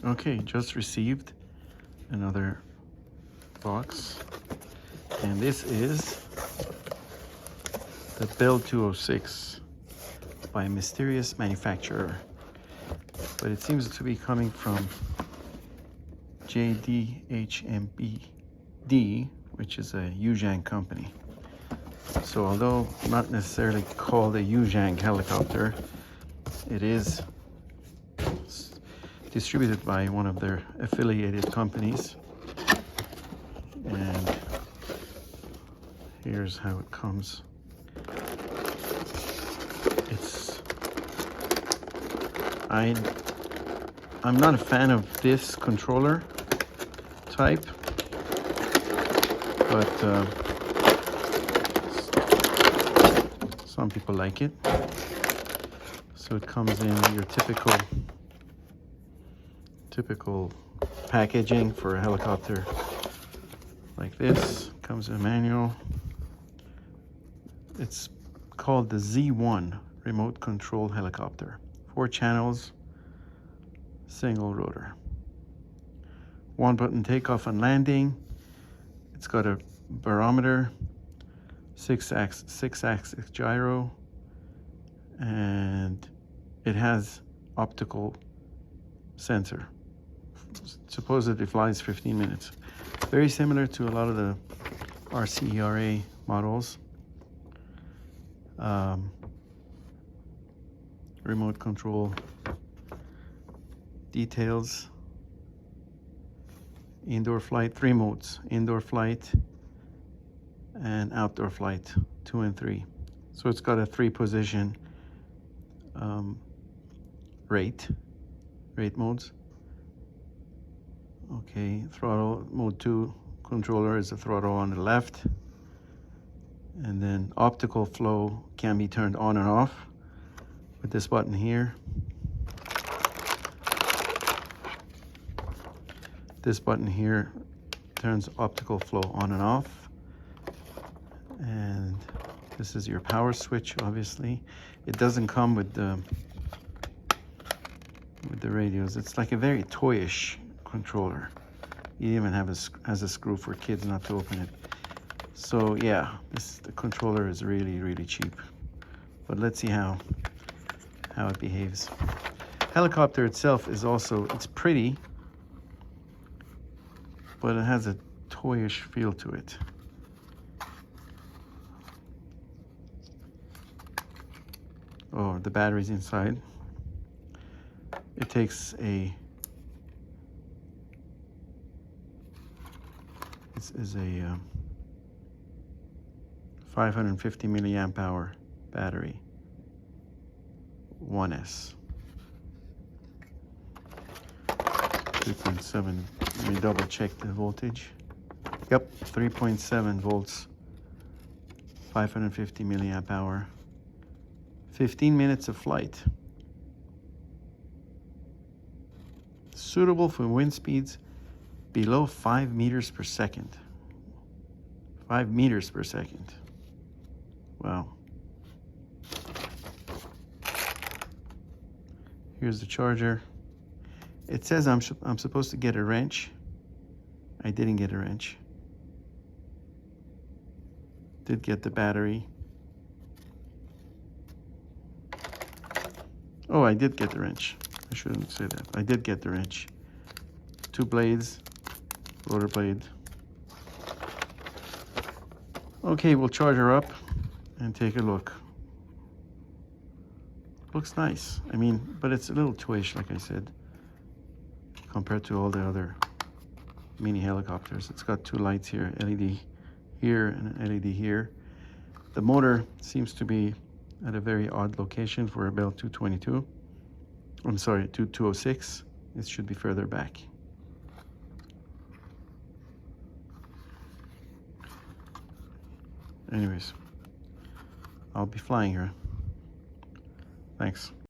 Okay, just received another box, and this is the Bell 206 by a mysterious manufacturer, but it seems to be coming from JDHMBD, which is a Yuzhang company. So although not necessarily called a Yuzhang helicopter, it is distributed by one of their affiliated companies. And here's how it comes. I'm not a fan of this controller type, but some people like it. So it comes in your typical packaging for a helicopter like this. Comes in a manual. It's called the Z1 remote control helicopter. 4 channels, single rotor. 1 button takeoff and landing. It's got a barometer, 6-axis gyro, and it has optical sensor. Supposedly flies 15 minutes. Very similar to a lot of the RCERA models. Remote control details. Indoor flight, 3 modes: indoor flight and outdoor flight, 2 and 3. So it's got a 3-position rate modes. Okay, throttle mode 2 controller is the throttle on the left, and then optical flow can be turned on and off with this button here. This button here turns optical flow on and off, and this is your power switch. Obviously, it doesn't come with the radios. It's like a very toyish controller. You even have has a screw for kids not to open it. So yeah, the controller is really cheap. But let's see how it behaves. Helicopter itself is also, it's pretty, but it has a toyish feel to it. Oh, the battery's inside. It takes this is a 550 milliamp hour battery, 1S. 3.7. Let me double check the voltage. Yep, 3.7 volts, 550 milliamp hour, 15 minutes of flight. Suitable for wind speeds below 5 meters per second. 5 meters per second. Wow. Here's the charger. It says I'm supposed to get a wrench. I didn't get a wrench. Did get the battery. Oh, I did get the wrench. I shouldn't say that. I did get the wrench. 2 blades, rotor blade. Okay, we'll charge her up and take a look. Looks nice. I mean, but it's a little toyish, like I said, compared to all the other mini helicopters. It's got 2 lights here, LED here and an LED here. The motor seems to be at a very odd location for a Bell 222. I'm sorry, 206. It should be further back. Anyways, I'll be flying her. Thanks.